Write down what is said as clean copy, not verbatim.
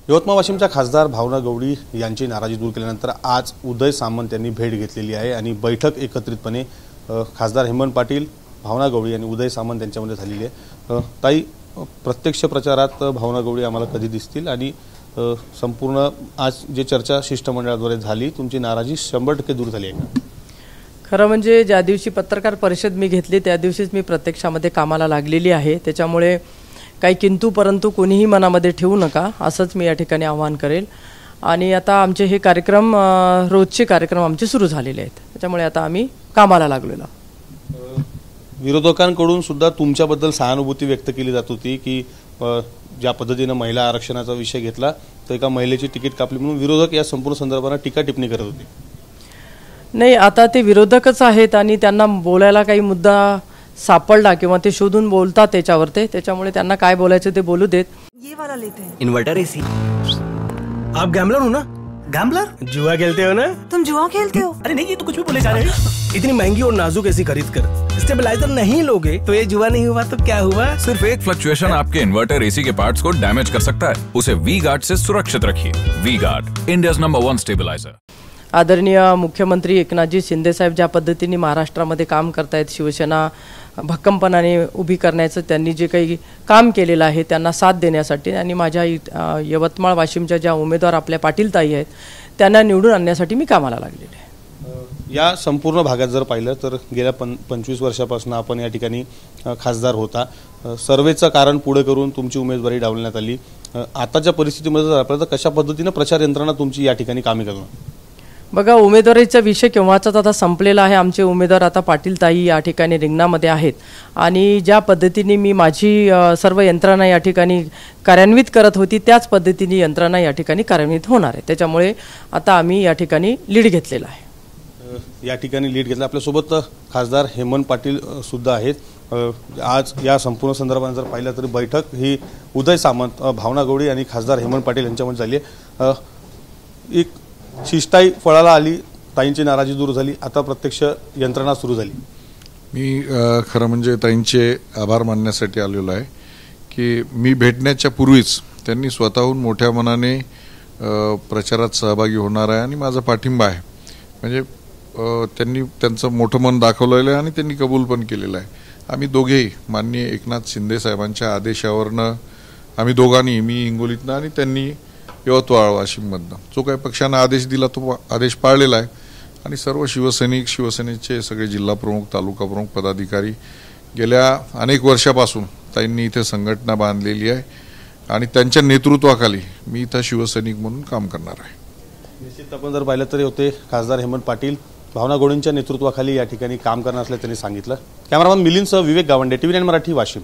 यवतमाळ वाशिमच्या खासदार भावना गवळी यांची नाराजी दूर केल्यानंतर आज उदय सामंत यांनी भेट घेतलेली आहे आणि बैठक एकत्रितपणे खासदार हेमंत पाटील, भावना गवळी आणि उदय सामंत यांच्यामध्ये झालेली आहे। ताई, प्रत्यक्ष प्रचारात भावना गवळी आम्हाला कधी दिसतील आणि संपूर्ण आज जे चर्चा शिष्टमंडळाद्वारे झाली, तुमची नाराजी 100% दूर झाली आहे का? खरं म्हणजे ज्या दिवशी पत्रकार परिषद मी घेतली त्या दिवशीच मी प्रत्यक्षामध्ये कामाला लागलेली आहे। त्याच्यामुळे काही किंतु परंतु कोणीही मनामध्ये ठेवू नका असंच मी या ठिकाणी आवाहन करेल। आणि आता आमचे हे कार्यक्रम रोजचे कार्यक्रम आमचे सुरू झालेले आहेत, त्याच्यामुळे आता आम्ही कामाला लागलेलो। विरोधकांकडून सुद्धा तुमच्याबद्दल सहानुभूती व्यक्त केली जात होती की ज्या पद्धतीने महिला आरक्षणाचा विषय घेतला तर एका महिलेची तिकीट कापली म्हणून विरोधक या संपूर्ण संदर्भात टीका टिप्पणी करत होते। नाही, आता ते विरोधकच आहेत आणि त्यांना बोलायला काही मुद्दा सापडला किंवा ते शोधून बोलतात त्याच्यामुळे त्यांना काय बोलायचं ते बोलू देत। ये वाला लेते हैं। Inverter AC. आप गैम्बलर हो ना? गैम्बलर? जुआ खेलते हो ना? तुम जुआ खेलते हो? अरे नहीं, ये तो कुछ भी बोले जा रहे हैं। इतनी महंगी और नाजुक एसी खरीद कर स्टेबलाइजर नहीं लोगे तो ये जुआ नहीं हुआ तो क्या हुआ? सिर्फ एक फ्लक्चुएशन आपके इन्वर्टर एसी के पार्ट्स को डैमेज कर सकता है। उसे वी गार्ड से सुरक्षित रखिए। V Guard, India's number 1 stabiliser. आदरणीय मुख्यमंत्री एकनाथजी शिंदे साहेब ज्या पद्धतीने महाराष्ट्रामध्ये काम करतायत, शिवसेना भक्कमपणाने उभी करण्याचं त्यांनी जे काही काम केलेलं आहे त्यांना साथ देण्यासाठी आणि माझ्या यवतमाळ वाशिमच्या ज्या उमेदवार आपल्या पाटीलताई आहेत त्यांना निवडून आणण्यासाठी मी कामाला लागलेले आहे। या संपूर्ण भागात जर पाहिलं तर गेल्या 25 वर्षापासून आपण या ठिकाणी खासदार होता। सर्वेचं कारण पुढे करून तुमची उमेदवारी डावलण्यात आली। आताच्या परिस्थितीमध्ये जर आपल्याला कशा पद्धतीने प्रचार यंत्रणा तुमची या ठिकाणी कामे करणार? बघा, उमेदवारीचा विषय केव्हाचाच आता संपलेला आहे। आमचे उमेदवार आता पाटीलताई या ठिकाणी रिंगणामध्ये आहेत आणि ज्या पद्धतीने मी माझी सर्व यंत्रणा या ठिकाणी कार्यान्वित करत होती त्याच पद्धतीने यंत्रणा या ठिकाणी कार्यान्वित होणार आहे। त्याच्यामुळे आता आम्ही या ठिकाणी लीड घेतलेला आहे। या ठिकाणी लीड घेतला। आपल्यासोबत खासदार हेमंत पाटील सुद्धा आहेत। आज या संपूर्ण संदर्भात जर पाहिलं तर बैठक ही उदय सामंत, भावना गवळी आणि खासदार हेमंत पाटील यांच्यामध्ये झाली आहे। एक शिष्टाई फळाला आली, ताईंची नाराजी दूर झाली, आता प्रत्यक्ष यंत्रणा सुरू झाली। मी खरं म्हणजे ताईंचे आभार मानण्यासाठी आलेलो आहे की मी भेटण्याच्या पूर्वीच त्यांनी स्वतःहून मोठ्या मनाने प्रचारात सहभागी होणार आहे आणि माझा पाठिंबा आहे। म्हणजे त्यांनी त्यांचं मोठं मन दाखवलेलं आहे आणि त्यांनी कबूल पण केलेलं आहे। आम्ही दोघेही माननीय एकनाथ शिंदे साहेबांच्या आदेशावरनं आम्ही दोघांनी, मी हिंगोलीतनं आणि त्यांनी यवतमाळ वाशिममधनं जो काही पक्षानं आदेश दिला तो आदेश पाळलेला आहे आणि सर्व शिवसैनिक, शिवसेनेचे सगळे जिल्हा प्रमुख, तालुका प्रमुख, पदाधिकारी गेल्या अनेक वर्षापासून ताईंनी इथे संघटना बांधलेली आहे आणि त्यांच्या नेतृत्वाखाली मी इथं शिवसैनिक म्हणून काम करणार आहे। निश्चित आपण जर पाहिलं तर होते खासदार हेमंत पाटील भावना गवळींच्या नेतृत्वाखाली या ठिकाणी काम करणार असल्याचं त्यांनी सांगितलं। कॅमेरामन मिलिंदसह विवेक गावंडे, TV9 मराठी, वाशिम।